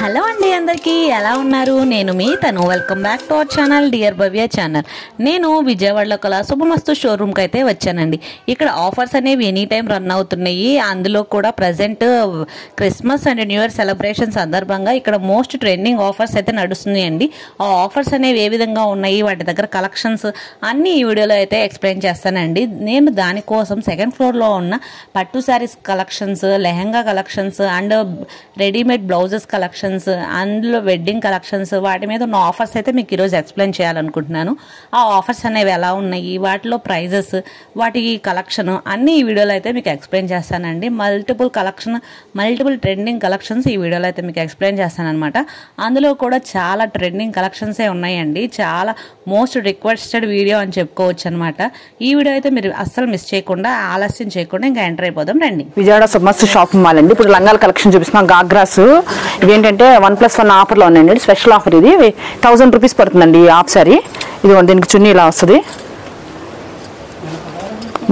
Hello అండి, అందరికీ ఎలా ఉన్నారు? నేను మీ తను. Welcome back to our channel dear Bhavya channel. నేను విజయవాడలో కల శుభమస్తు షోరూమ్కి అయితే వచ్చానండి. ఇక్కడ ఆఫర్స్ అనేవి ఎనీ టైం రన్ అవుతున్నాయి. అందులో కూడా present Christmas and new year celebration సందర్భంగా ఇక్కడ మోస్ట్ ట్రెండింగ్ ఆఫర్స్ అయితే నడుస్తున్నాయండి. ఆ ఆఫర్స్ అనేవి ఏ విధంగా ఉన్నాయి, వాటి దగ్గర కలెక్షన్స్ అన్ని ఈ వీడియోలో అయితే ఎక్స్ప్లెయిన్ చేస్తానండి. నేను దానికోసం సెకండ్ ఫ్లోర్లో ఉన్న పట్టు saris collections, lehenga collections and readymade blouses collections, అందులో వెడ్డింగ్ కలెక్షన్స్, వాటి మీద ఉన్న ఆఫర్స్ అయితే మీకు ఈరోజు ఎక్స్ప్లెయిన్ చేయాలనుకుంటున్నాను. ఆ ఆఫర్స్ అనేవి ఎలా ఉన్నాయి, వాటిలో ప్రైజెస్, వాటి కలెక్షన్ అన్ని ఈ వీడియోలో అయితే మీకు ఎక్స్ప్లెయిన్ చేస్తానండి. మల్టిపుల్ ట్రెండింగ్ కలెక్షన్స్ ఈ వీడియోలో అయితే మీకు ఎక్స్ప్లెయిన్ చేస్తానన్నమాట. అందులో కూడా చాలా ట్రెండింగ్ కలెక్షన్సే ఉన్నాయండి. చాలా మోస్ట్ రిక్వెస్టెడ్ వీడియో అని చెప్పుకోవచ్చు అనమాట. ఈ వీడియో అయితే మీరు అస్సలు మిస్ చేయకుండా, ఆలస్యం చేయకుండా ఇంకా ఎంటర్ అయిపోదాం రండి. విజయవాడ మస్తు షాపింగ్ మాల్ అండి. ఇప్పుడు లంగాల కలెక్షన్ చూపిస్తున్నాం. గాగ్రాస్ ఇవేంటంటే 1+1 ఆఫర్లో ఉన్నాయండి. స్పెషల్ ఆఫర్ ఇది. 1000 రూపీస్ పడుతుందండి ఈ హాఫ్ సారీ. ఇదిగోండి, దీనికి చున్నీ ఇలా వస్తుంది,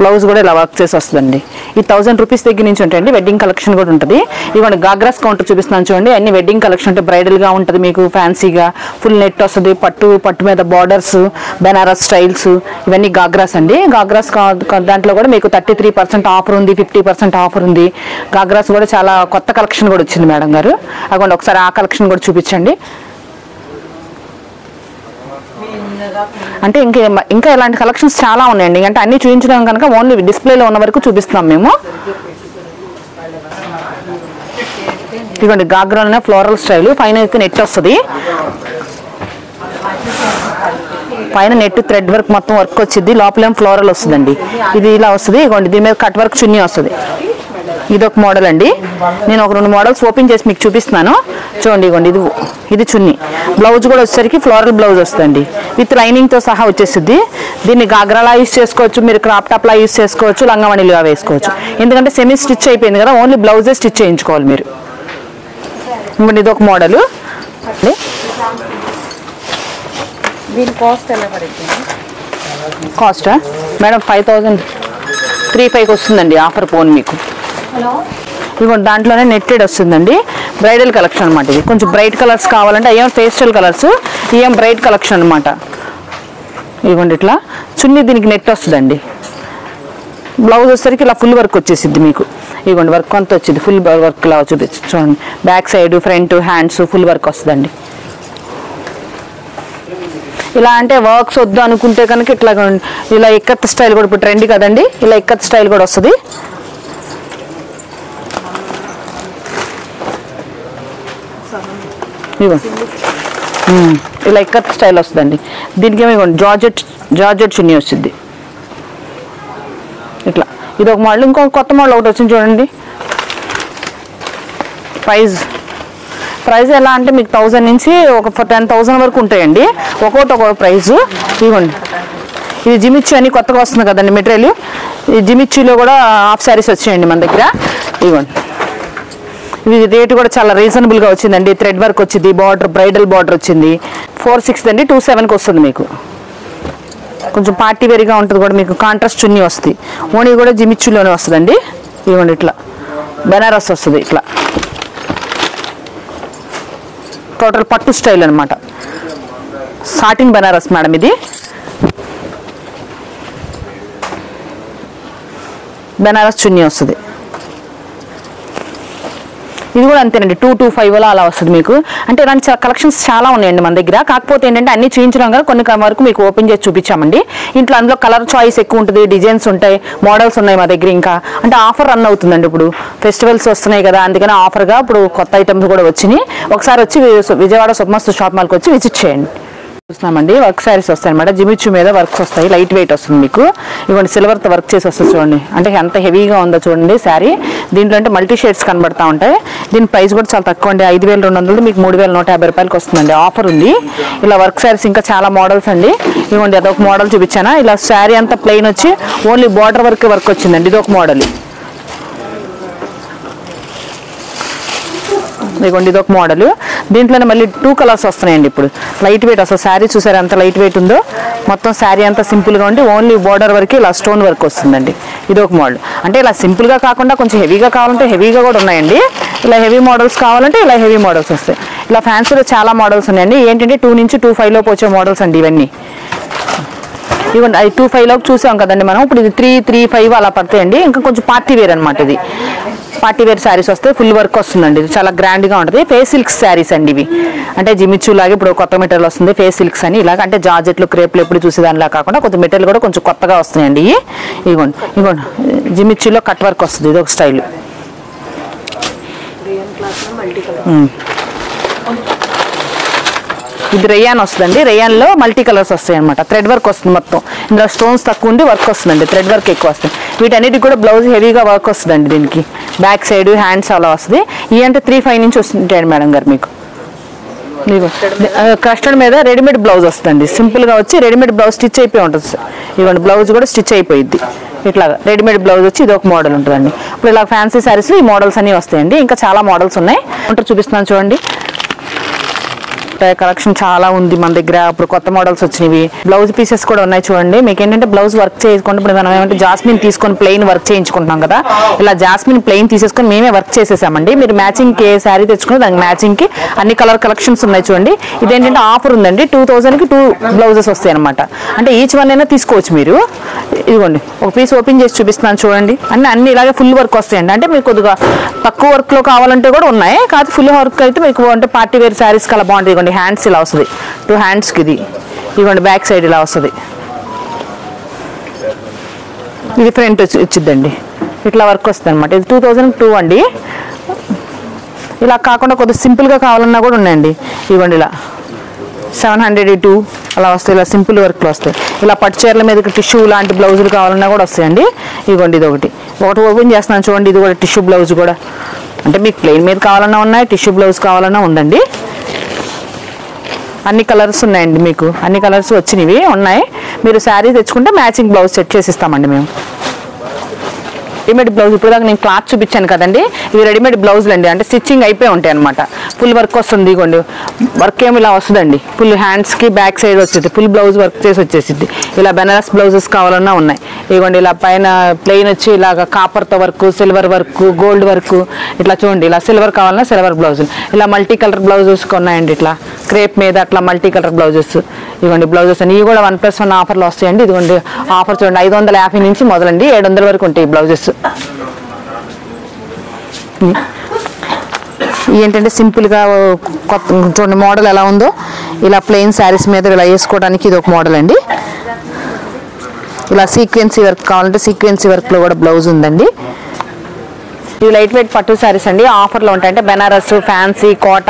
బ్లౌజ్ కూడా ఇలా వర్క్ చేసి వస్తుందండి. ఈ 1000 రూపీస్ దగ్గర నుంచి ఉంటాయండి. వెడ్డింగ్ కలెక్షన్ కూడా ఉంటుంది. ఇవ్వండి, గాగ్రాస్ కౌంటర్ చూపిస్తున్నాను చూడండి. అన్ని వెడ్డింగ్ కలెక్షన్ అంటే బ్రైడల్గా ఉంటుంది, మీకు ఫ్యాన్సీగా ఫుల్ నెట్ వస్తుంది, పట్టు మీద బార్డర్స్, బెనారస్ స్టైల్స్, ఇవన్నీ గాగ్రాస్ అండి. గాగ్రాస్ దాంట్లో కూడా మీకు 33% ఆఫర్ ఉంది, 50% ఆఫర్ ఉంది. గాగ్రాస్ కూడా చాలా కొత్త కలెక్షన్ కూడా వచ్చింది మేడం గారు. అవ్వండి, ఒకసారి ఆ కలెక్షన్ కూడా చూపించండి. అంటే ఇంకా ఇలాంటి కలెక్షన్స్ చాలా ఉన్నాయండి. అంటే అన్ని చూపించడం కనుక ఓన్లీ డిస్ప్లేలో ఉన్న వరకు చూపిస్తున్నాం మేము. ఇదిగోండి, గాగ్రాలోనే ఫ్లోరల్ స్టైల్, పైన అయితే నెట్ వస్తుంది, పైన నెట్ థ్రెడ్ వర్క్ మొత్తం వర్క్ వచ్చింది, లోపలేం ఫ్లోరల్ వస్తుందండి. ఇది ఇలా వస్తుంది. ఇదిగోండి, దీని మీద కట్ వర్క్ చున్నీ వస్తుంది. ఇదొక మోడల్ అండి. నేను ఒక 2 మోడల్స్ ఓపెన్ చేసి మీకు చూపిస్తున్నాను చూడండి. ఇదిగోండి, ఇది చున్నీ. బ్లౌజ్ కూడా వచ్చేసరికి ఫ్లోరల్ బ్లౌజ్ వస్తుందండి, విత్ లైనింగ్తో సహా వచ్చేస్తుంది. దీన్ని గాగ్రాలా యూస్ చేసుకోవచ్చు, మీరు క్రాప్ టాప్లా యూస్ చేసుకోవచ్చు, లంగావణిలుగా వేసుకోవచ్చు. ఎందుకంటే సెమీ స్టిచ్ అయిపోయింది కదా, ఓన్లీ బ్లౌజే స్టిచ్ చేయించుకోవాలి మీరు. ఇవ్వండి, ఇదొక మోడల్. దీని కాస్ట్ ఎలా పడుతుంది? కాస్టా మేడం 5035 వస్తుందండి ఆఫర్ ఫోన్ మీకు. ఇదిగోండి, దాంట్లోనే నెట్టెడ్ వస్తుందండి. బ్రైడల్ కలెక్షన్ అనమాట. ఇది కొంచెం బ్రైట్ కలర్స్ కావాలంటే అయ్యేం పేస్టల్ కలర్స్, ఇవేం బ్రైట్ కలెక్షన్ అనమాట. ఇదిగోండి, ఇట్లా చున్నీ దీనికి నెట్ వస్తుందండి. బ్లౌజ్ వచ్చేసరికి ఇలా ఫుల్ వర్క్ వచ్చేసిద్ది మీకు. ఇదిగోండి, వర్క్ అంతా వచ్చింది, ఫుల్ వర్క్ ఇలా చూపించి చూడండి. Back side, front, hands full work వస్తుందండి. ఇలా అంటే వర్క్స్ వద్దు అనుకుంటే కనుక ఇట్లా ఇలా ఇక్కత్ స్టైల్ కూడా ఇప్పుడు ట్రెండ్ కదండి, ఇలా ఇక్కత్ స్టైల్ కూడా వస్తుంది. ఇలా ఇక్కత్ స్టైల్ వస్తుందండి. దీనికి ఏమో జార్జెట్ చున్నీ వచ్చింది ఇట్లా. ఇది ఒక మోడల్. ఇంకొక కొత్త మోడల్ ఒకటి వచ్చింది చూడండి. ప్రైస్ ఎలా అంటే మీకు 1000 నుంచి ఒక 10,000 వరకు ఉంటాయండి, ఒక్కొక్క ప్రైస్. ఇవ్వండి, ఇది జిమిచ్చు అని కొత్తగా వస్తుంది కదండి మెటీరియల్. ఈ జిమిచ్చులో కూడా హాఫ్ శారీస్ వచ్చాయండి మన దగ్గర. ఇవ్వండి, ఇది రేటు కూడా చాలా రీజనబుల్గా వచ్చిందండి. థ్రెడ్ వర్క్ వచ్చింది, బార్డర్ బ్రైడల్ బార్డర్ వచ్చింది. 4,600 అండి, 2,700కి వస్తుంది మీకు. కొంచెం పార్టీ వేర్గా ఉంటుంది కూడా, మీకు కాంట్రాస్ట్ చున్నీ వస్తుంది. ఓణీ కూడా జిమిచ్చులోనే వస్తుందండి. ఇవ్వండి, ఇట్లా బెనారస్ వస్తుంది, ఇట్లా టోటల్ పట్టు స్టైల్ అనమాట. Satin Banaras madam. ఇది బెనారస్ చున్నీ వస్తుంది. ఇది కూడా అంతేనండి, 225 అలా వస్తుంది మీకు. అంటే ఇలాంటి కలెక్షన్స్ చాలా ఉన్నాయండి మన దగ్గర. కాకపోతే ఏంటంటే అన్ని చూపించడం కదా, కొన్ని వరకు మీకు ఓపెన్ చేసి చూపించామండి. ఇంట్లో అందులో కలర్ చాయిస్ ఎక్కువ ఉంటుంది, డిజైన్స్ ఉంటాయి, మోడల్స్ ఉన్నాయి మా దగ్గర. ఇంకా అంటే ఆఫర్ రన్ అవుతుందండి, ఇప్పుడు ఫెస్టివల్స్ వస్తున్నాయి కదా, అందుకని ఆఫర్గా ఇప్పుడు కొత్త ఐటమ్స్ కూడా వచ్చినాయి. ఒకసారి వచ్చి విజయవాడ శుభమస్తు షాప్ మాల్కి వచ్చి విజిట్ చేయండి. చూస్తున్నామండి, వర్క్ శారీస్ వస్తాయి అనమాట. జిమిచ్చు మీద వర్క్స్ వస్తాయి, లైట్ వెయిట్ వస్తుంది మీకు. ఇవ్వండి, సిల్వర్తో వర్క్ చేసి వస్తుంది చూడండి. అంటే ఎంత హెవీగా ఉందో చూడండి శారీ. దీంట్లో అంటే మల్టీ షేడ్స్ కనబడతా ఉంటాయి. దీని ప్రైస్ కూడా చాలా తక్కువ అండి, 5,200 మీకు 3,150 రూపాయలకి వస్తుందండి. ఆఫర్ ఉంది. ఇలా వర్క్ శారీస్ ఇంకా చాలా మోడల్స్ అండి. ఇవ్వండి, అదొక మోడల్ చూపించానా. ఇలా శారీ అంతా ప్లెయిన్ వచ్చి ఓన్లీ బార్డర్ వర్క్ వచ్చిందండి. ఇదొక మోడల్. ఇదిగోండి, ఇదొక మోడల్. దీంట్లోనే మళ్ళీ 2 కలర్స్ వస్తున్నాయండి. ఇప్పుడు లైట్ వెయిట్ అసలు శారీ చూసారు ఎంత లైట్ వెయిట్ ఉందో. మొత్తం శారీ అంతా సింపుల్గా ఉండి ఓన్లీ బార్డర్ వరకు ఇలా స్టోన్ వర్క్ వస్తుందండి. ఇదొక మోడల్. అంటే ఇలా సింపుల్గా కాకుండా కొంచెం హెవీగా కావాలంటే హెవీగా కూడా ఉన్నాయండి. ఇలా హెవీ మోడల్స్ కావాలంటే ఇలా హెవీ మోడల్స్ వస్తాయి. ఇలా ఫ్యాన్సీలో చాలా మోడల్స్ ఉన్నాయండి. ఏంటంటే 2 నుంచి 2.5 లోపు వచ్చే మోడల్స్ అండి ఇవన్నీ. ఇవ్వండి అది 2.5 లోపు చూసాం కదండి మనం. ఇప్పుడు ఇది 3.5 అలా పడతాయండి. ఇంకా కొంచెం పార్టీ వేర్ అనమాట. ఇది పార్టీ వేర్ శారీస్ వస్తే ఫుల్ వర్క్ వస్తుందండి. ఇది చాలా గ్రాండ్గా ఉంటుంది. ఫేస్ సిల్క్స్ శారీస్ అండి ఇవి. అంటే జిమిచ్చు లాగా ఇప్పుడు కొత్త మెటీరియల్ వస్తుంది ఫేస్ సిల్క్స్ అని. ఇలాగ అంటే జార్జెట్లు క్రేప్లు ఎప్పుడు చూసేదానిలా కాకుండా కొంచెం మెటీరియల్ కూడా కొంచెం కొత్తగా వస్తున్నాయండి. ఇవ్వండి జిమిచ్చులో కట్ వర్క్ వస్తుంది. ఇది ఒక స్టైల్. ఇది రేయాన్ వస్తుందండి. రేయాన్లో మల్టీ కలర్స్ వస్తాయి అనమాట. థ్రెడ్ వర్క్ వస్తుంది మొత్తం. ఇందులో స్టోన్స్ తక్కువ ఉండి వర్క్ వస్తుందండి. థ్రెడ్ వర్క్ ఎక్కువ వస్తుంది. వీటన్నిటికి కూడా బ్లౌజ్ హెవీగా వర్క్ వస్తుందండి. దీనికి బ్యాక్ సైడ్ హ్యాండ్స్ అలా వస్తుంది. ఇవి అంటే 3.5 నుంచి వస్తుంటాయండి మేడం గారు మీకు. కస్టర్డ్ మీద రెడీమేడ్ బ్లౌజ్ వస్తుందండి. సింపుల్గా వచ్చి రెడీమేడ్ బ్లౌజ్ స్టిచ్ అయిపోయి ఉంటుంది సార్. ఇవ్వండి బ్లౌజ్ కూడా స్టిచ్ అయిపోయింది. ఇట్లాగా రెడీమేడ్ బ్లౌజ్ వచ్చి ఇది ఒక మోడల్ ఉంటుందండి. ఇప్పుడు ఇలా ఫ్యాన్సీ శారీస్ ఈ మోడల్స్ అన్నీ వస్తాయండి. ఇంకా చాలా మోడల్స్ ఉన్నాయి. చూపిస్తున్నాను చూడండి. కలెక్షన్ చాలా ఉంది మన దగ్గర. ఇప్పుడు కొత్త మోడల్స్ వచ్చినవి. బ్లౌజ్ పీసెస్ కూడా ఉన్నాయి చూడండి. మీకు ఏంటంటే బ్లౌజ్ వర్క్ చేసుకుంటే ఇప్పుడు మనం ఏమంటే జాస్మిన్ తీసుకొని ప్లెయిన్ వర్క్ చేయించుకుంటున్నాం కదా. ఇలా జాస్మిన్ ప్లెయిన్ తీసేసుకొని మేమే వర్క్ చేసేసామండి. మీరు మ్యాచింగ్ ఏ శారీ తెచ్చుకుని దానికి మ్యాచింగ్ కి అన్ని కలర్ కలెక్షన్స్ ఉన్నాయి చూడండి. ఇదేంటంటే ఆఫర్ ఉందండి. 2000కి 2 బ్లౌజెస్ వస్తాయి అనమాట. అంటే ఈచ్ వన్ అయినా తీసుకోవచ్చు మీరు. ఇదిగోండి ఒక పీస్ ఓపెన్ చేసి చూపిస్తున్నాను చూడండి. అన్ని ఇలాగే ఫుల్ వర్క్ వస్తాయండి. అంటే మీకు కొద్దిగా తక్కువ వర్క్ లో కావాలంటే కూడా ఉన్నాయి. కాదు ఫుల్ వర్క్ అయితే మీకు అంటే పార్టీ వేర్ శారీస్ కలా బాగుంటుంది. హ్యాండ్స్ ఇలా వస్తుంది. 2 హ్యాండ్స్కి ఇది. ఇవ్వండి బ్యాక్ సైడ్ ఇలా వస్తుంది. ఇది ఫ్రంట్ వచ్చిందండి. ఇట్లా వర్క్ వస్తుంది అనమాట. ఇది 2002 అండి. ఇలా కాకుండా కొద్దిగా సింపుల్గా కావాలన్నా కూడా ఉన్నాయండి. ఇవ్వండి ఇలా 702 అలా వస్తాయి. ఇలా సింపుల్ వర్క్లో వస్తాయి. ఇలా పట్టు చీరల మీదకి టిష్యూ లాంటి బ్లౌజులు కావాలన్నా కూడా వస్తాయండి. ఇవ్వండి ఇది ఒకటి ఓపెన్ చేస్తున్నాను చూడండి. ఇది కూడా టిష్యూ బ్లౌజ్ కూడా. అంటే మీకు ప్లెయిన్ మీద కావాలన్నా ఉన్నాయి. టిష్యూ బ్లౌజ్ కావాలన్నా ఉందండి. అన్ని కలర్స్ ఉన్నాయండి. మీకు అన్ని కలర్స్ వచ్చినవి ఉన్నాయి. మీరు శారీ తెచ్చుకుంటే మ్యాచింగ్ బ్లౌజ్ సెట్ చేసి ఇస్తామండి మేము. రెడీమేడ్ బ్లౌజ్ ఇప్పుడు దాకా నేను క్లాత్ చూపించాను కదండి. ఇవి రెడీమేడ్ బ్లౌజులు అండి. అంటే స్టిచ్చింగ్ అయిపోయి ఉంటాయి అనమాట. ఫుల్ వర్క్ వస్తుంది. ఇగోండి వర్క్ ఏమి ఇలా వస్తుందండి. ఫుల్ హ్యాండ్స్కి బ్యాక్ సైడ్ వచ్చేది. ఫుల్ బ్లౌజ్ వర్క్ చేసి వచ్చేసింది. ఇలా బెనారస్ బ్లౌజెస్ కావాలన్నా ఉన్నాయి. ఇదిగోండి ఇలా పైన ప్లెయిన్ వచ్చి ఇలాగ కాపర్తో work, silver work, gold work ఇట్లా చూడండి. ఇలా సిల్వర్ కావాలన్నా సిల్వర్ బ్లౌజులు. ఇలా మల్టీ కలర్ బ్లౌజెస్ ఉన్నాయండి. ఇట్లా క్రేప్ మీద అట్లా మల్టీ కలర్ బ్లౌజెస్. ఇవ్వండి బ్లౌజెస్ అని. ఇవి కూడా 1+1 ఆఫర్లో వస్తాయండి. ఇదిగోండి ఆఫర్ చూడండి. 550 నుంచి మొదలండి 700 వరకు ఉంటాయి బ్లౌజెస్. ఏంటంటే సింపుల్గా కొత్త చూడండి మోడల్ ఎలా ఉందో. ఇలా ప్లెయిన్ శారీస్ మీద ఇలా వేసుకోవడానికి ఇది ఒక మోడల్ అండి. ఇలా సీక్వెన్సీ వర్క్ కావాలంటే సీక్వెన్సీ వర్క్లో కూడా బ్లౌజ్ ఉందండి. ఇవి లైట్ వెయిట్ పట్టు శారీస్ అండి. ఆఫర్లో ఉంటాయి. అంటే బెనారస్, ఫ్యాన్సీ, కోట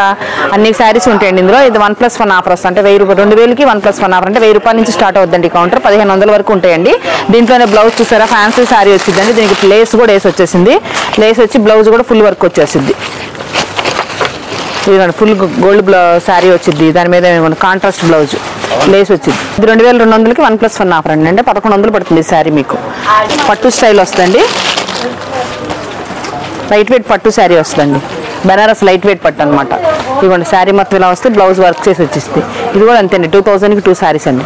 అన్ని శారీస్ ఉంటాయండి ఇందులో. ఇది 1+1 ఆఫర్ వస్తుంది. అంటే 1000 రూపాయలు 2000కి 1+1 ఆఫర్. అంటే 1000 రూపాయల నుంచి స్టార్ట్ అవుతుందండి కౌంటర్. 1500 వరకు ఉంటాయండి. దీంట్లోనే బ్లౌజ్ చూసారా ఫ్యాన్సీ శారీ వచ్చిందండి. దీనికి లేస్ కూడా వేసి వచ్చేసింది. లేస్ వచ్చి బ్లౌజ్ కూడా ఫుల్ వర్క్ వచ్చేసింది. ఇది ఫుల్ గోల్డ్ శారీ వచ్చింది. దాని మీద కాంట్రాస్ట్ బ్లౌజ్ లేస్ వచ్చింది. ఇది 2200కి 1+1 ఆఫర్ అండి. అంటే 1100 పడుతుంది శారీ మీకు. పట్టు స్టైల్ వస్తుందండి. లైట్ వెయిట్ పట్టు శారీ వస్తుందండి. బెనారస్ లైట్ వెయిట్ పట్టు అనమాట. ఇవ్వండి శారీ మొత్తం ఇలా వస్తే బ్లౌజ్ వర్క్ చేసి వచ్చేస్తుంది. ఇది కూడా అంతేండి. 2000కి 2 శారీస్ అండి.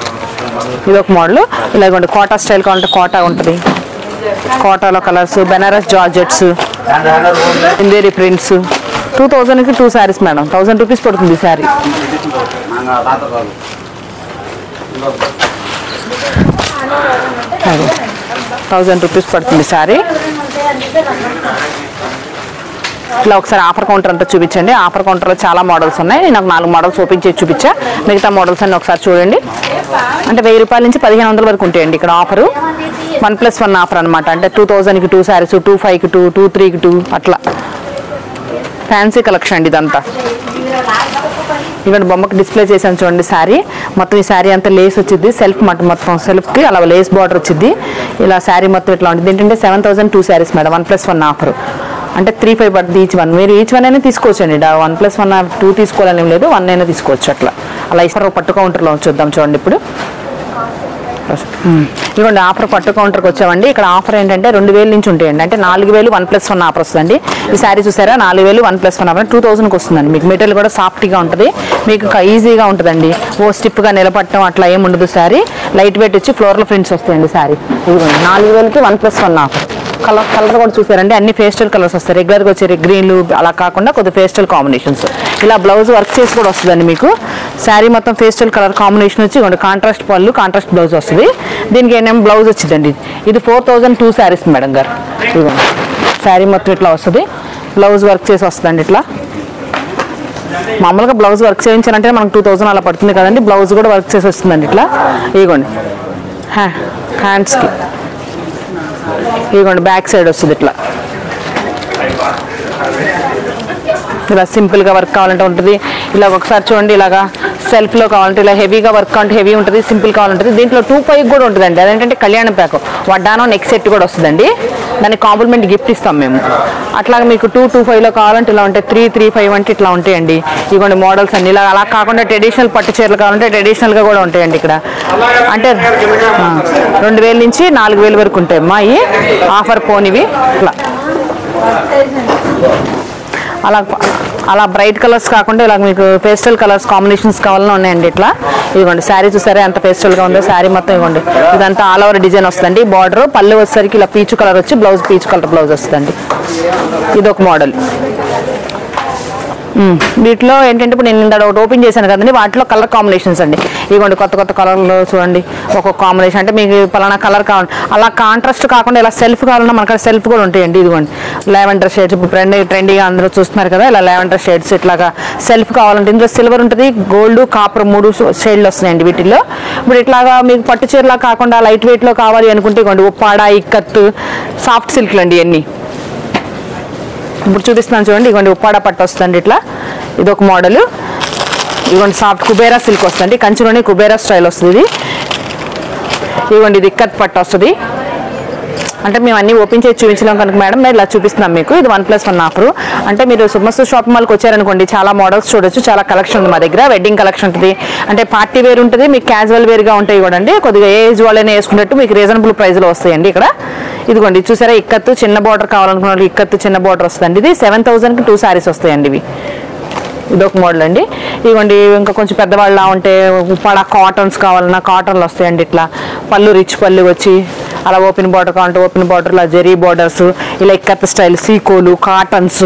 ఇది ఒక మోడల్. ఇలా ఇవ్వండి కోటా స్టైల్ కావాలంటే కోటా ఉంటుంది. కోటాలో కలర్స్, బెనారస్ జార్జెట్స్, ఇందేరి ప్రింట్స్. 2000కి 2 శారీస్ మేడం. 1000 రూపీస్ పడుతుంది శారీ. 1000 రూపీస్ పడుతుంది శారీ. ఇట్లా ఒకసారి ఆఫర్ కౌంటర్ అంతా చూపించండి. ఆఫర్ కౌంటర్లో చాలా మోడల్స్ ఉన్నాయి. నాకు 4 మోడల్స్ ఓపెన్ చేసి చూపించా. మిగతా మోడల్స్ అన్ని ఒకసారి చూడండి. అంటే 1000 రూపాయల నుంచి 1500 వరకు ఉంటాయండి ఇక్కడ ఆఫరు. 1+1 ఆఫర్ అనమాట. అంటే 2000కి 2 శారీస్, 25కి 2, 23కి 2 అట్లా ఫ్యాన్సీ కలెక్షన్ అండి ఇదంతా. ఇక్కడ బొమ్మకి డిస్ప్లే చేసాను చూడండి శారీ మొత్తం. ఈ శారీ అంతా లేస్ వచ్చింది. సెల్ఫ్ మొత్తం సెల్ఫ్కి అలా లేస్ బార్డర్ వచ్చింది. ఇలా శారీ మొత్తం ఇట్లా ఉంటుంది. ఏంటంటే 7000 2 శారీస్ మేడం. 1+1 ఆఫర్. అంటే 3,500 పడుతుంది ఈచ్ వన్. మీరు ఈచ్ వన్ అయినా తీసుకోవచ్చండి. 1+1 2 తీసుకోవాలని లేదు. 1 అయినా తీసుకోవచ్చు. అట్లా అలా ఇస్తారు. పట్టు కౌంటర్లో చూద్దాం చూడండి ఇప్పుడు. ఇవ్వండి ఆఫర్ పట్టు కౌంటర్కి వచ్చామండి. ఇక్కడ ఆఫర్ ఏంటంటే 2000 నుంచి ఉంటాయండి. అంటే 4000 1+1 ఆఫర్ వస్తుందండి. ఈ శారీ చూసారా 4000 1+1 ఆఫర్ 2000కి వస్తుందండి. మీకు మెటీరియల్ కూడా సాఫ్ట్గా ఉంటుంది. మీకు ఈజీగా ఉంటుందండి. ఓ స్టిప్గా నిలబట్టడం అట్లా ఏమి ఉండదు. శారీ లైట్ వెయిట్ వచ్చి ఫ్లోరల్ ప్రింట్స్ వస్తాయండి. శారీ ఇవ్వండి 4000కి 1+1 ఆఫర్. కలర్ కూడా చూసారండి. అన్ని పేస్టల్ కలర్స్ వస్తాయి. రెగ్యులర్గా వచ్చే గ్రీన్లు అలా కాకుండా కొద్దిగా పేస్టల్ కాంబినేషన్స్. ఇలా బ్లౌజ్ వర్క్ చేసి కూడా వస్తుందండి మీకు. శారీ మొత్తం పేస్టల్ కలర్ కాంబినేషన్ వచ్చి ఇవ్వండి, కాంట్రాస్ట్ పళ్ళు కాంట్రాస్ట్ బ్లౌజ్ వస్తుంది. దీనికి ఏంటంటే బ్లౌజ్ వచ్చిందండి. ఇది 4002 శారీస్ మేడం గారు. ఇవ్వండి శారీ మొత్తం ఇట్లా వస్తుంది, బ్లౌజ్ వర్క్ చేసి వస్తుందండి. ఇట్లా మామూలుగా బ్లౌజ్ వర్క్ చేయించాలంటే మనకు 2000 అలా పడుతుంది కదండి, బ్లౌజ్ కూడా వర్క్ చేసి వస్తుందండి. ఇట్లా ఇదిగోండి హ్యాండ్స్కి ఇదిగోండి బ్యాక్ సైడ్ వస్తుంది. ఇట్లా ఇలా సింపుల్గా వర్క్ కావాలంటే ఉంటుంది. ఇలా ఒకసారి చూడండి, ఇలాగా సెల్ఫ్లో కావాలంటే ఇలా హెవీగా వర్క్ కావాలంటే హెవీ ఉంటుంది, సింపుల్ కావాలంటుంది. దీంట్లో 2.5 కూడా ఉంటుందండి. అదేంటంటే కళ్యాణ ప్యాక్ వడ్డానం నెక్ సెట్ కూడా వస్తుందండి, దానికి కాంప్లిమెంట్ గిఫ్ట్ ఇస్తాం మేము. అట్లాగే మీకు 225లో కావాలంటే ఇలా ఉంటాయి, 335 అంటే ఇట్లా ఉంటాయండి. ఇవ్వండి మోడల్స్ అన్ని. ఇలా అలా కాకుండా ట్రెడిషనల్ పట్టు చీరలు కావాలంటే ట్రెడిషనల్గా కూడా ఉంటాయండి. ఇక్కడ అంటే 2000 నుంచి 4000 వరకు ఉంటాయి అమ్మా ఈ ఆఫర్ పోనివి. ఇట్లా అలా బ్రైట్ కలర్స్ కాకుండా ఇలా మీకు పేస్టల్ కలర్స్ కాంబినేషన్స్ కావాలని ఉన్నాయండి. ఇట్లా ఇదిగోండి శారీ చూసారా ఎంత పేస్టల్గా ఉందో. శారీ మొత్తం ఇవ్వండి ఇదంతా ఆల్ ఓవర్ డిజైన్ వస్తుందండి. బార్డర్ పళ్ళు వచ్చేసరికి ఇలా పీచు కలర్ వచ్చి బ్లౌజ్ పీచు కలర్ బ్లౌజ్ వస్తుందండి. ఇదొక మోడల్. వీటిలో ఏంటంటే ఇప్పుడు నేను ఇందాక ఒకటి ఓపెన్ చేశాను కదండి, వాటిలో కలర్ కాంబినేషన్స్ అండి. ఇదిగోండి కొత్త కొత్త కలర్లు చూడండి, ఒక్కొక్క కాంబినేషన్. అంటే మీకు పలానా కలర్ కావాలి, అలా కాంట్రాస్ట్ కాకుండా ఇలా సెల్ఫ్ కావాలన్నా మనకు సెల్ఫ్ కూడా ఉంటాయండి. ఇదిగోండి లావెండర్ షేడ్స్ ఇప్పుడు ట్రెండీగా అందరూ చూస్తున్నారు కదా, ఇలా లావెండర్ షేడ్స్ ఇట్లాగా సెల్ఫ్ కావాలంటే ఇందులో సిల్వర్ ఉంటుంది, గోల్డ్, కాపర్ 3 షేడ్లు వస్తున్నాయండి వీటిల్లో. ఇప్పుడు ఇట్లాగా మీకు పట్టు చీరలా కాకుండా లైట్ వెయిట్లో కావాలి అనుకుంటే ఇవ్వండి ఉప్పాడ, ఇక్కత్, సాఫ్ట్ సిల్క్లు అండి ఇవన్నీ. ఇప్పుడు చూపిస్తున్నాను చూడండి, ఇవ్వండి ఉప్పాడ పట్టు వస్తుంది ఇట్లా. ఇదొక మోడల్. ఇవ్వండి సాఫ్ట్ కుబేరా సిల్క్ వస్తుంది, కంచిలోనే కుబేరా స్టైల్ వస్తుంది. ఇవ్వండి ఇది ఇక్కత్ పట్టు వస్తుంది. అంటే మేము అన్ని ఓపెన్ చేసి చూపించలేం కనుక మేడం మేము ఇలా చూపిస్తున్నాం మీకు. ఇది 1+1 ఆఫర్. అంటే మీరు సుమస్తు షాపింగ్ మాల్కి వచ్చారనుకోండి చాలా మోడల్స్ చూడొచ్చు, చాలా కలెక్షన్ ఉంది మా దగ్గర. వెడ్డింగ్ కలెక్షన్ ఉంటుంది, అంటే పార్టీ వేర్ ఉంటుంది, మీకు క్యాజువల్ వేర్గా ఉంటాయి కూడా అండి. కొద్దిగా ఏజ్ వాళ్ళైనా వేసుకున్నట్టు మీకు రీజనబుల్ ప్రైస్లో వస్తాయండి ఇక్కడ. ఇదిగోండి చూసారా ఇక్కత్తు చిన్న బార్డర్ కావాలనుకున్న ఇక్కత్తు చిన్న బార్డర్ వస్తుందండి. ఇది 7000కి 2 శారీస్ వస్తాయండి ఇవి. ఇదొక మోడల్ అండి. ఇవ్వండి ఇంకా కొంచెం పెద్దవాళ్ళ ఉంటే ఉప్పాడ కాటన్స్ కావాలన్నా కాటన్లు వస్తాయండి. ఇట్లా పళ్ళు రిచ్ పళ్ళు వచ్చి అలా ఓపెన్ బార్డర్ కావాలంటే ఓపెన్ బార్డర్లో జెరీ బార్డర్స్, ఇలా ఇక్కత్ స్టైల్ సీకోలు కాటన్స్.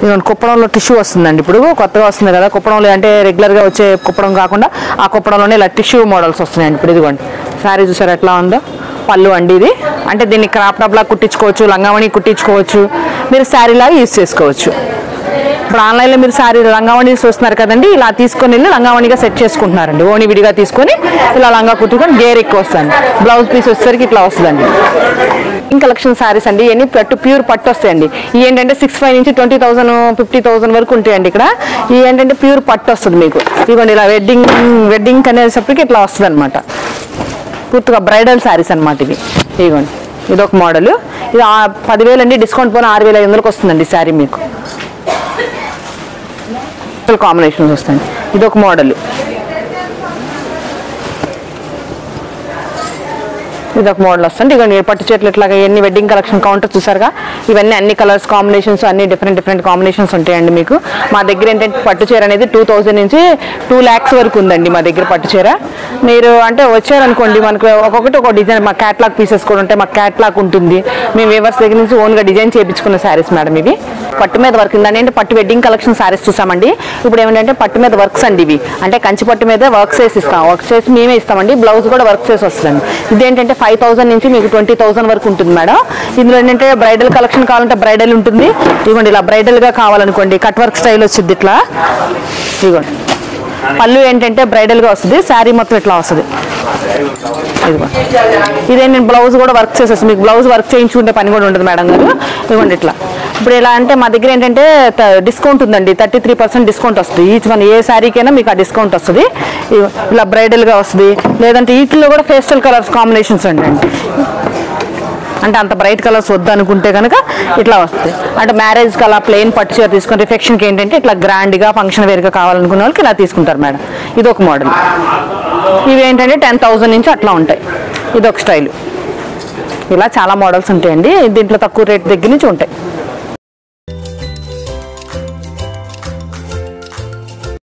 ఇదిగోండి కుప్పడంలో టిష్యూ వస్తుందండి, ఇప్పుడు కొత్తగా వస్తుంది కదా కుప్పడంలో. అంటే రెగ్యులర్గా వచ్చే కుప్పడం కాకుండా ఆ కుప్పడంలోనే ఇలా టిష్యూ మోడల్స్ వస్తున్నాయండి. ఇప్పుడు ఇదిగోండి శారీ చూసారు ఎట్లా ఉందో. పళ్ళు అండి ఇది. అంటే దీన్ని క్రాప్ టాప్ లాగా కుట్టించుకోవచ్చు, లంగావణి కుట్టించుకోవచ్చు, మీరు శారీ లాగా యూజ్ చేసుకోవచ్చు. ఇప్పుడు ఆన్లైన్లో మీరు శారీ లంగావణి చూస్తున్నారు కదండి, ఇలా తీసుకొని వెళ్ళి లంగావణిగా సెట్ చేసుకుంటున్నారండి. ఓణి విడిగా తీసుకొని ఇలా లంగా కుట్టుకొని గేర్ ఎక్కువ వస్తుంది. బ్లౌజ్ పీస్ వచ్చేసరికి ఇట్లా వస్తుందండి. ఇంకా కలెక్షన్ శారీస్ అండి, ఇవన్నీ ప్యూర్ పట్టు వస్తాయండి. ఇవి ఏంటంటే 65 నుంచి 20,000 50,000 వరకు ఉంటాయండి ఇక్కడ. ఇవి ఏంటంటే ప్యూర్ పట్టు వస్తుంది మీకు. ఇదిగోండి ఇలా వెడ్డింగ్ అనేసరికి ఇట్లా వస్తుంది అనమాట. పూర్తిగా బ్రైడల్ శారీస్ అనమాట ఇవి. ఇదిగోండి ఇదొక మోడల్. ఇది 10,000 అండి, డిస్కౌంట్ పోయిన 6,500కి వస్తుందండి శారీ మీకు. కాంబినేషన్స్ వస్తాయండి. ఇదొక మోడల్. ఇదొక మోడల్ వస్తుంది. ఇక పట్టు చీరలు ఇట్లాగా ఇవన్నీ వెడ్డింగ్ కలెక్షన్ కౌంటర్ చూసారుగా, ఇవన్నీ అన్ని కలర్స్ కాంబినేషన్స్ అన్ని డిఫరెంట్ కాంబినేషన్స్ ఉంటాయండి మీకు. మా దగ్గర ఏంటంటే పట్టు చీర అనేది 2000 నుంచి 2 lakhs వరకు ఉందండి మా దగ్గర పట్టు చీర. మీరు అంటే వచ్చారనుకోండి మనకు ఒక్కొక్కటి ఒక డిజైన్, మా క్యాట్లాగ్ పీసెస్ కూడా ఉంటాయి, మా క్యాట్లాగ్ ఉంటుంది. మేము వేవర్స్ దగ్గర నుంచి ఓన్గా డిజైన్ చేయించుకున్న శారీస్ మేడం ఇవి. పట్టు మీద వర్క్ ఉందండి, అంటే పట్టు వెడ్డింగ్ కలెక్షన్ శారీస్ చూసామండి. ఇప్పుడు ఏమంటే పట్టు మీద వర్క్స్ అండి ఇవి. అంటే కంచి పట్టు మీద వర్క్ చేసి ఇస్తాం, వర్క్ చేసి మేమే ఇస్తామండి. బ్లౌజ్ కూడా వర్క్ చేసి వస్తుందండి. ఇదేంటంటే 5,000 నుంచి మీకు 20,000 వరకు ఉంటుంది మేడం. ఇందులో ఏంటంటే బ్రైడల్ కలెక్షన్ కావాలంటే బ్రైడల్ ఉంటుంది. ఇదిగోండి ఇలా బ్రైడల్గా కావాలనుకోండి కట్ వర్క్ స్టైల్ వచ్చింది ఇట్లా. ఇదిగోండి పళ్ళు ఏంటంటే బ్రైడల్గా వస్తుంది, శారీ మొత్తం ఇట్లా వస్తుంది. ఇదిగోండి ఇదేంటి బ్లౌజ్ కూడా వర్క్ చేసేస్తుంది, మీకు బ్లౌజ్ వర్క్ చేయించుకుంటే పని కూడా ఉంటుంది మేడం గారు. ఇదిగోండి ఇట్లా. ఇప్పుడు ఎలా అంటే మా దగ్గర ఏంటంటే డిస్కౌంట్ ఉందండి, 33% డిస్కౌంట్ వస్తుంది. ఈచ్ వన్ ఏ శారీకైనా మీకు ఆ డిస్కౌంట్ వస్తుంది. ఇలా బ్రైడల్గా వస్తుంది, లేదంటే వీటిల్లో కూడా పేస్టల్ కలర్స్ కాంబినేషన్స్ అండి. అంటే అంత బ్రైట్ కలర్స్ వద్దు అనుకుంటే కనుక ఇట్లా వస్తుంది. అంటే మ్యారేజ్కి అలా ప్లెయిన్ పట్టు చీర తీసుకుని రిఫెక్షన్కి ఏంటంటే ఇట్లా గ్రాండ్గా ఫంక్షన్ వేర్గా కావాలనుకునే వాళ్ళకి ఇలా తీసుకుంటారు మేడం. ఇదొక మోడల్. ఇవి ఏంటంటే 10,000 నుంచి అట్లా ఉంటాయి. ఇదొక స్టైల్. ఇలా చాలా మోడల్స్ ఉంటాయండి, దీంట్లో తక్కువ రేట్ దగ్గర నుంచి ఉంటాయి.